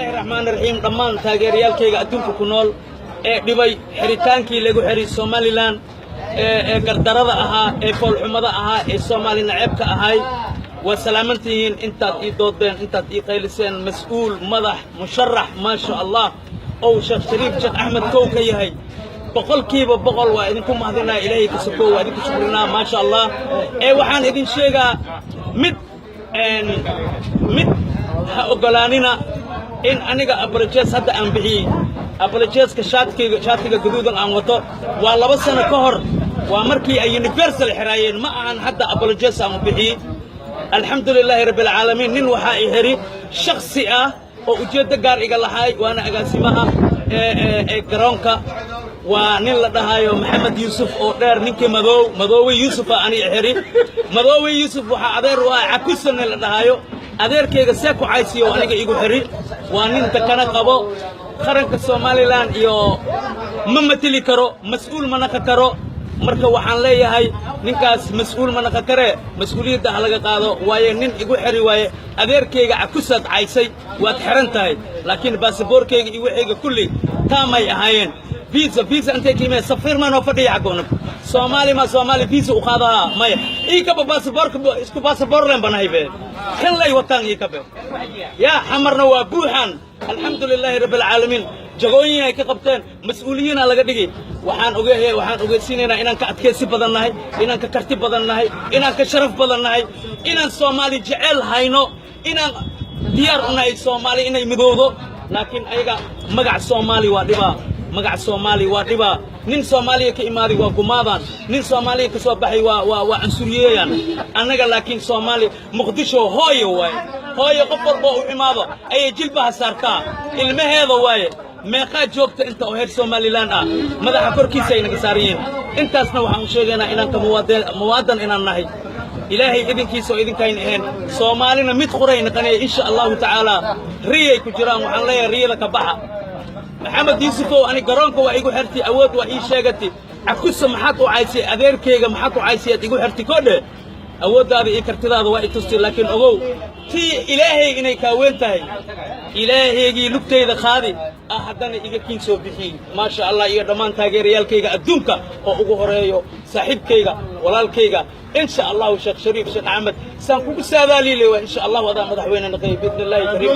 الله الرحمن الرحيم ضمان تاجريال كيغا أدونك كنول دبي حريتانكي لغو حري سومالي لان قردرده أها فول حمده أها سومالي نعيبك أهاي وسلامتين انتاد ايدودين انتاد ايقايلسين مسؤول مدح مشرح ما شاء الله او شيخ شريف شيخ احمد كوكا يهي بقول كيبا بقول وإنكم مهدنا إلهي كسكو وإنكم شكرنا ما شاء الله وحان إذن شيئا مد هأقلانينا إن أنيقا أبرجيس هدا أنبحي أبرجيس كشاتيقا قدودا أنغطو والله بس أنا كهر ومركي أي يونيفرسال حرايين ما أعن حدا أبرجيس أنبحي الحمد لله رب العالمين نين وحائي هري شخصية وأجيد قار إيقا لحاي وأنا أقاسمها قرونكا ونين لدهايو محمد يوسف أو دير نينكي مدووي يوسف أني أحري مدووي يوسف وحا أدير وعكوسن لدهايو أدير كيغا سيكو عايسيو أنيقا إيقو حري ونين تكنا قبو خرنك الصومالي لان إيو ممتلي كرو مسؤول مناكا كرو marka waxaan leeyahay ninkaas mas'uul ma naqa kare mas'uuliyadda laga qaado waaye nin igu xiri waaye adeerkayga akusad caysay waad xiran tahay laakiin baasaboorkayga iyo wixii kulli taamay ahaayeen visa intee kiimee safir ma noo fadhiya xagoona Soomaali visa u qaadaha maya ii ka baasaboorka isku baasaboor leen banaybe kan lay wataan ii ka be ya xamarna waa buuxan alxamdulilaahi rabbil caalamiin jagooyin ay ka qabteen mas'uuliyiin laga dhigay waxaan ogeysiinayna inaan ka adkaysi badan nahay inaan ka karti badan nahay inaan ka sharaf badan nahay inaan Soomaali jecel hayno inaan diyaar u nahay Soomaali inay midowdo laakiin ayaga magac Soomaali waa dhiba nin Soomaaliya ka imaadi waa gumaadan nin Soomaaliya ka soo baxay waa ansuriyeeyaan annaga laakiin Soomaali Muqdisho hooyo qof walba u imaado ay jilbaha saartaa ilmaheeda waaye meeqa joogta inta oo heer Somaliland madaxa korkiisa ay naga saariyeen intaasna waxaan u sheegaynaa inaan ka muwaadan inaan nahay ilaahay idinkiisa oo idinkayn ahayn Soomaalina mid qurayna qanay insha Allah taala riyay ku jiraan waxaan leeyahay riyada ka baxa محمد يوسف أنا قرانك وإيجو حرتي أود وإيه شاقتي أكوس محط وعايسي أدير كيجا محط وعايسي إيجو حرتي كله أود هذا إيه كرتي هذا وقت تصير لكن أبو في إلهي إني كاوينتهاي إلهي يجي لبتي ذا خادي أحدنا إيجا كينسو بحين ما شاء الله إيه دمان تاجر ريال كيجا الدمك أو أبو هريو صاحب كيجا ولا الكيجا إن شاء الله وشيخ شريف شيخ أحمد سانكو بسادة لي وإن شاء الله وهذا مدح وين نقي بإذن الله كريم